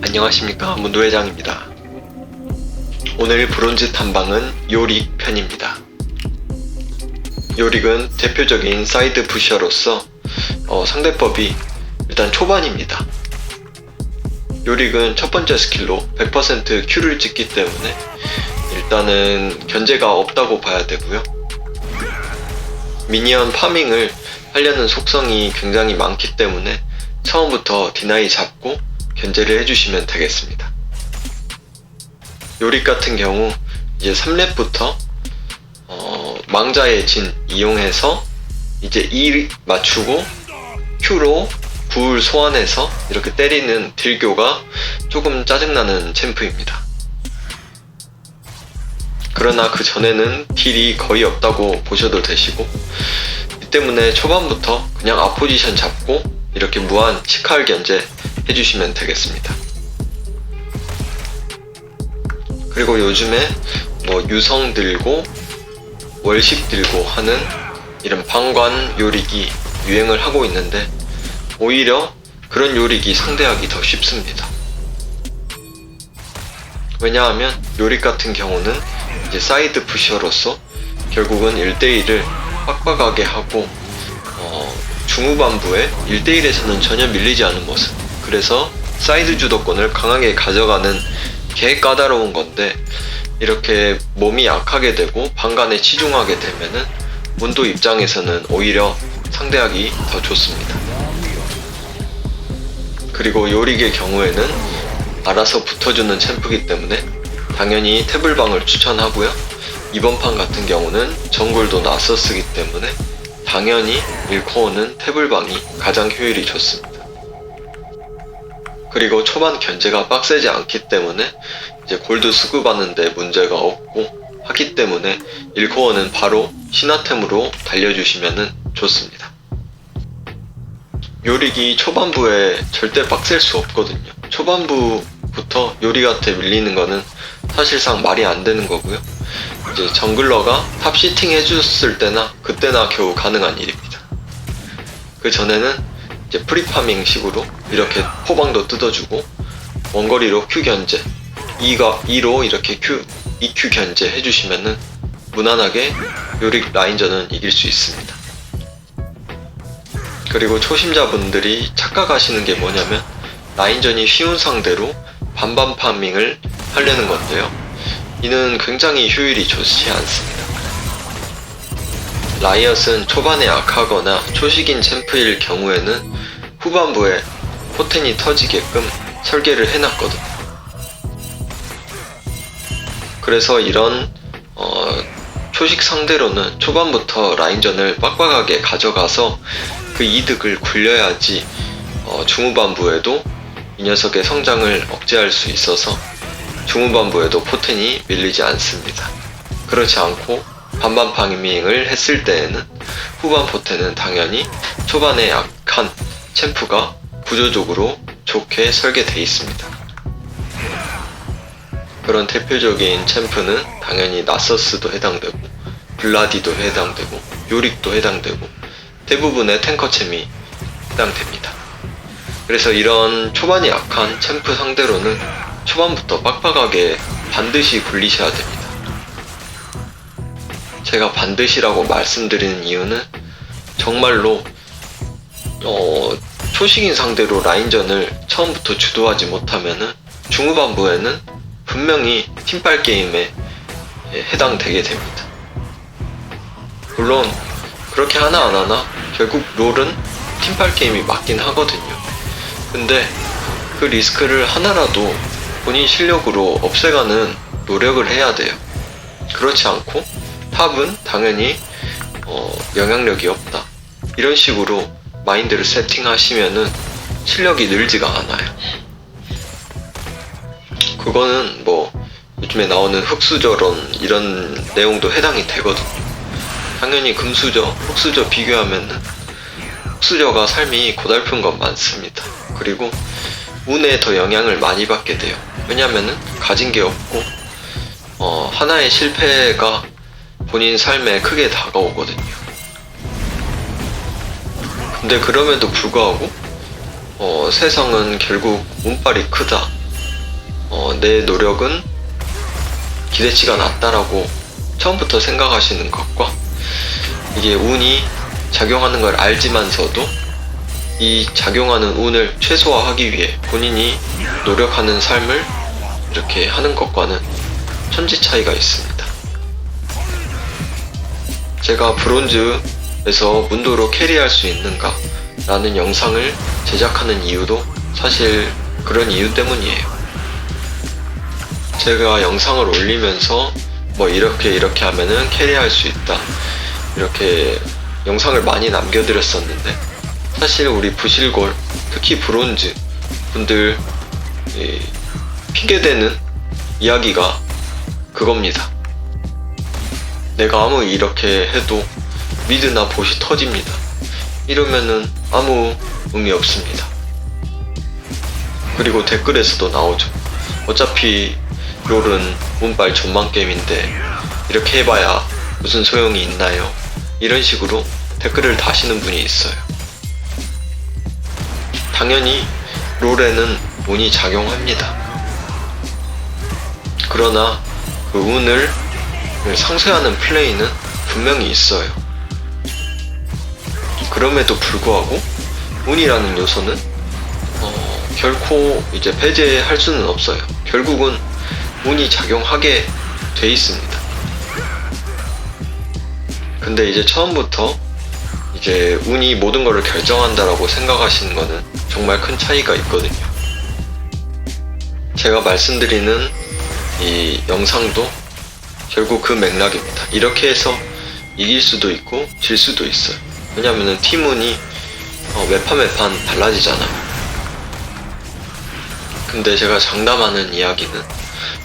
안녕하십니까, 문도회장입니다. 오늘 브론즈 탐방은 요릭 편입니다. 요릭은 대표적인 사이드 푸셔로서 상대법이 일단 초반입니다. 요릭은 첫 번째 스킬로 100% Q를 찍기 때문에 일단은 견제가 없다고 봐야 되고요. 미니언 파밍을 하려는 속성이 굉장히 많기 때문에 처음부터 디나이 잡고 견제를 해주시면 되겠습니다. 요릭 같은 경우 이제 3렙부터 망자의 진 이용해서 이제 E 맞추고 Q로 굴 소환해서 이렇게 때리는 딜교가 조금 짜증나는 챔프입니다. 그러나 그 전에는 딜이 거의 없다고 보셔도 되시고, 이 때문에 초반부터 그냥 앞포지션 잡고 이렇게 무한 치칼 견제 해주시면 되겠습니다. 그리고 요즘에 유성 들고 월식 들고 하는 이런 방관 요릭이 유행을 하고 있는데, 오히려 그런 요릭이 상대하기 더 쉽습니다. 왜냐하면 요릭 같은 경우는 이제 사이드 푸셔로서 결국은 1대1을 빡빡하게 하고 중후반부에 1대1에서는 전혀 밀리지 않은 모습, 그래서 사이드 주도권을 강하게 가져가는 개 까다로운 건데, 이렇게 몸이 약하게 되고 방간에 치중하게 되면은 문도 입장에서는 오히려 상대하기 더 좋습니다. 그리고 요릭의 경우에는 알아서 붙어주는 챔프이기 때문에 당연히 태블방을 추천하고요. 이번 판 같은 경우는 정글도 나서쓰기 때문에 당연히 1코어는 태블방이 가장 효율이 좋습니다. 그리고 초반 견제가 빡세지 않기 때문에 이제 골드 수급하는데 문제가 없고 하기 때문에 1코어는 바로 신화템으로 달려주시면 좋습니다. 요릭이 초반부에 절대 빡셀 수 없거든요. 초반부부터 요릭한테 밀리는 거는 사실상 말이 안 되는 거고요. 이제 정글러가 탑 시팅 해줬을 때나 그때나 겨우 가능한 일입니다. 그 전에는 이제 프리파밍 식으로 이렇게 포방도 뜯어주고 원거리로 Q 견제, E로 이렇게 EQ 견제 해주시면은 무난하게 요릭 라인전은 이길 수 있습니다. 그리고 초심자분들이 착각하시는 게 뭐냐면 라인전이 쉬운 상대로 반반 파밍을 하려는 건데요. 이는 굉장히 효율이 좋지 않습니다. 라이엇은 초반에 약하거나 초식인 챔프일 경우에는 후반부에 포텐이 터지게끔 설계를 해놨거든요. 그래서 이런 초식 상대로는 초반부터 라인전을 빡빡하게 가져가서 그 이득을 굴려야지 중후반부에도 이 녀석의 성장을 억제할 수 있어서 중후반부에도 포텐이 밀리지 않습니다. 그렇지 않고 반반 파밍을 했을 때에는 후반 포텐은 당연히 초반에 약한 챔프가 구조적으로 좋게 설계되어 있습니다. 그런 대표적인 챔프는 당연히 나서스도 해당되고 블라디도 해당되고 요릭도 해당되고 대부분의 탱커챔이 해당됩니다. 그래서 이런 초반이 약한 챔프 상대로는 초반부터 빡빡하게 반드시 굴리셔야 됩니다. 제가 반드시라고 말씀드리는 이유는 정말로 초식인 상대로 라인전을 처음부터 주도하지 못하면은 중후반부에는 분명히 팀빨 게임에 해당되게 됩니다. 물론 그렇게 하나 안 하나 결국 롤은 팀빨 게임이 맞긴 하거든요. 근데 그 리스크를 하나라도 본인 실력으로 없애가는 노력을 해야 돼요. 그렇지 않고 탑은 당연히 영향력이 없다, 이런 식으로 마인드를 세팅하시면은 실력이 늘지가 않아요. 그거는 요즘에 나오는 흑수저론 이런 내용도 해당이 되거든요. 당연히 금수저, 흑수저 비교하면은 흑수저가 삶이 고달픈 건 많습니다. 그리고 운에 더 영향을 많이 받게 돼요. 왜냐면은 가진 게 없고 하나의 실패가 본인 삶에 크게 다가오거든요. 근데 그럼에도 불구하고 세상은 결국 운빨이 크다. 내 노력은 기대치가 낮다라고 처음부터 생각하시는 것과 이게 운이 작용하는 걸 알지만서도 이 작용하는 운을 최소화하기 위해 본인이 노력하는 삶을 이렇게 하는 것과는 천지 차이가 있습니다. 제가 브론즈에서 문도로 캐리할 수 있는가 라는 영상을 제작하는 이유도 사실 그런 이유 때문이에요. 제가 영상을 올리면서 뭐 이렇게 하면은 캐리할 수 있다, 이렇게 영상을 많이 남겨드렸었는데, 사실 우리 부실골, 특히 브론즈 분들 핑계대는 이야기가 그겁니다. 내가 아무 이렇게 해도 미드나 보시 터집니다. 이러면은 아무 의미 없습니다. 그리고 댓글에서도 나오죠. 어차피 롤은 운빨 전망 게임인데 이렇게 해봐야 무슨 소용이 있나요? 이런 식으로 댓글을 다시는 분이 있어요. 당연히 롤에는 운이 작용합니다. 그러나 그 운을 상쇄하는 플레이는 분명히 있어요. 그럼에도 불구하고 운이라는 요소는 결코 이제 배제할 수는 없어요. 결국은 운이 작용하게 돼 있습니다. 근데 이제 처음부터 이제 운이 모든 것을 결정한다라고 생각하시는 거는 정말 큰 차이가 있거든요. 제가 말씀드리는 이 영상도 결국 그 맥락입니다. 이렇게 해서 이길 수도 있고 질 수도 있어요. 왜냐면은 팀운이 매판 달라지잖아요. 근데 제가 장담하는 이야기는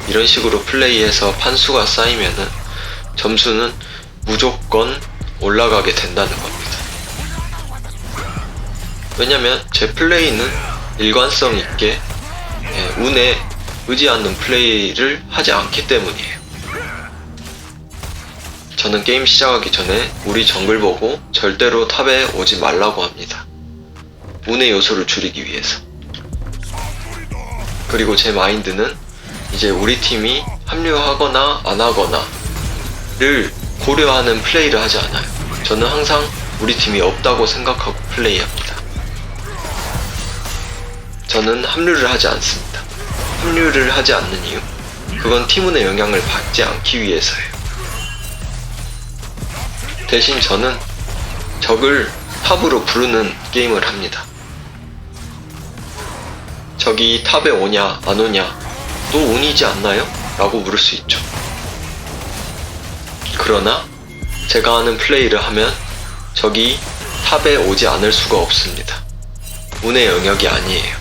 이런 식으로 플레이해서 판수가 쌓이면은 점수는 무조건 올라가게 된다는 겁니다. 왜냐면 제 플레이는 일관성 있게 운에 의지 않는 플레이를 하지 않기 때문이에요. 저는 게임 시작하기 전에 우리 정글 보고 절대로 탑에 오지 말라고 합니다. 운의 요소를 줄이기 위해서. 그리고 제 마인드는 이제 우리 팀이 합류하거나 안 하거나를 고려하는 플레이를 하지 않아요. 저는 항상 우리 팀이 없다고 생각하고 플레이합니다. 저는 합류를 하지 않습니다. 합류를 하지 않는 이유, 그건 팀운의 영향을 받지 않기 위해서예요. 대신 저는 적을 탑으로 부르는 게임을 합니다. 적이 탑에 오냐 안 오냐 또 운이지 않나요? 라고 물을 수 있죠. 그러나 제가 하는 플레이를 하면 적이 탑에 오지 않을 수가 없습니다. 운의 영역이 아니에요.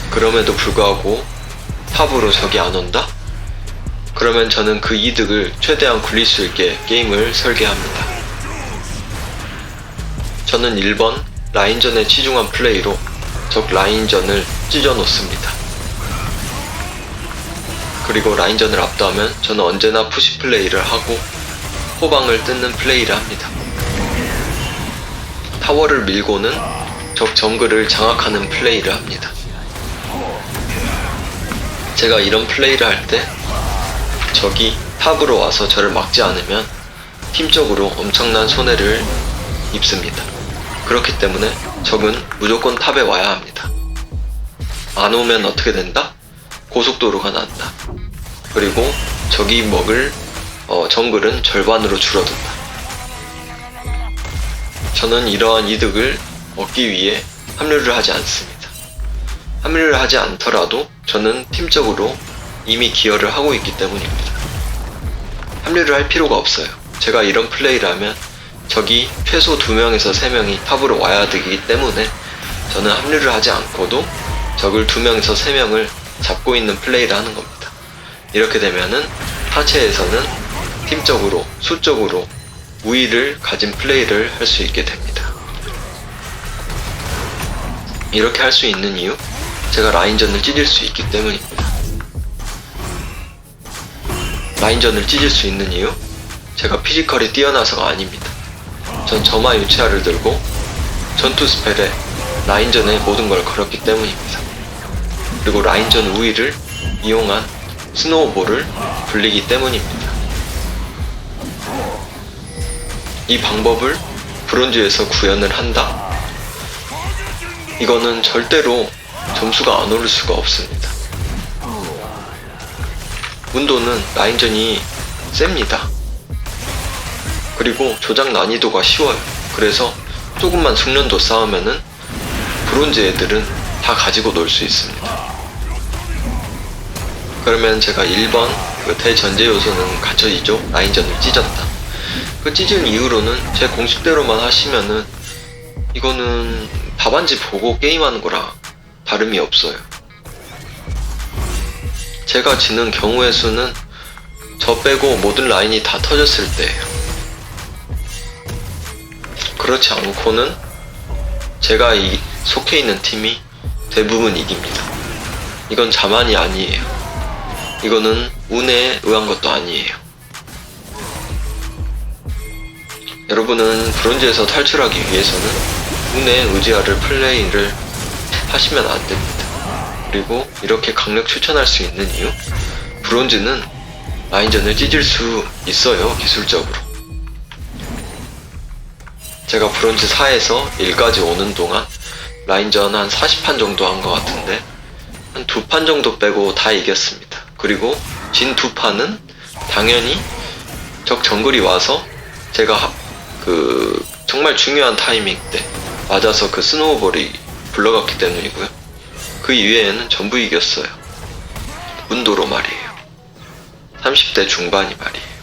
그럼에도 불구하고 탑으로 적이 안 온다? 그러면 저는 그 이득을 최대한 굴릴 수 있게 게임을 설계합니다. 저는 1번 라인전에 치중한 플레이로 적 라인전을 찢어 놓습니다. 그리고 라인전을 압도하면 저는 언제나 푸시 플레이를 하고 호방을 뜯는 플레이를 합니다. 타워를 밀고는 적 정글을 장악하는 플레이를 합니다. 제가 이런 플레이를 할 때 적이 탑으로 와서 저를 막지 않으면 팀적으로 엄청난 손해를 입습니다. 그렇기 때문에 적은 무조건 탑에 와야 합니다. 안 오면 어떻게 된다? 고속도로가 난다. 그리고 적이 먹을 정글은 절반으로 줄어든다. 저는 이러한 이득을 얻기 위해 합류를 하지 않습니다. 합류를 하지 않더라도 저는 팀적으로 이미 기여를 하고 있기 때문입니다. 합류를 할 필요가 없어요. 제가 이런 플레이를 하면 적이 최소 2명에서 3명이 탑으로 와야 되기 때문에 저는 합류를 하지 않고도 적을 2명에서 3명을 잡고 있는 플레이를 하는 겁니다. 이렇게 되면은 하체에서는 팀적으로 수적으로 우위를 가진 플레이를 할 수 있게 됩니다. 이렇게 할 수 있는 이유, 제가 라인전을 찢을 수 있기 때문입니다. 라인전을 찢을 수 있는 이유, 제가 피지컬이 뛰어나서가 아닙니다. 전 점화 유치화를 들고 전투 스펠에 라인전의 모든 걸 걸었기 때문입니다. 그리고 라인전 우위를 이용한 스노우볼을 굴리기 때문입니다. 이 방법을 브론즈에서 구현을 한다? 이거는 절대로 점수가 안 오를 수가 없습니다. 문도는 라인전이 셉니다. 그리고 조작 난이도가 쉬워요. 그래서 조금만 숙련도 쌓으면은 브론즈 애들은 다 가지고 놀 수 있습니다. 그러면 제가 1번 대전제 요소는 갖춰지죠. 라인전을 찢었다. 그 찢은 이후로는 제 공식대로만 하시면은 이거는 답안지 보고 게임하는 거라 다름이 없어요. 제가 지는 경우의 수는 저 빼고 모든 라인이 다 터졌을 때예요. 그렇지 않고는 제가 속해 있는 팀이 대부분 이깁니다. 이건 자만이 아니에요. 이거는 운에 의한 것도 아니에요. 여러분은 브론즈에서 탈출하기 위해서는 운에 의지하를 플레이를 하시면 안 됩니다. 그리고 이렇게 강력 추천할 수 있는 이유? 브론즈는 라인전을 찢을 수 있어요, 기술적으로. 제가 브론즈 4에서 1까지 오는 동안 라인전 한 40판 정도 한 것 같은데 한 2판 정도 빼고 다 이겼습니다. 그리고 진 2판은 당연히 적 정글이 와서 제가 정말 중요한 타이밍 때 맞아서 그 스노우볼이 굴러갔기 때문이고요. 그 이외에는 전부 이겼어요. 문도로 말이에요. 30대 중반이 말이에요.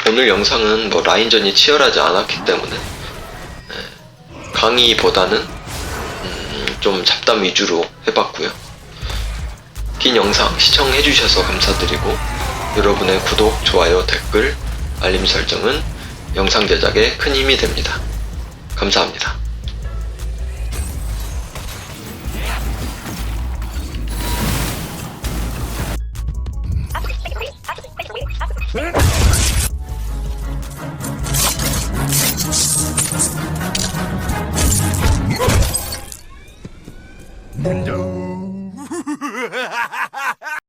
오늘 영상은 라인전이 치열하지 않았기 때문에 강의보다는 좀 잡담 위주로 해봤고요. 긴 영상 시청해주셔서 감사드리고 여러분의 구독, 좋아요, 댓글, 알림 설정은 영상 제작에 큰 힘이 됩니다. 감사합니다. No.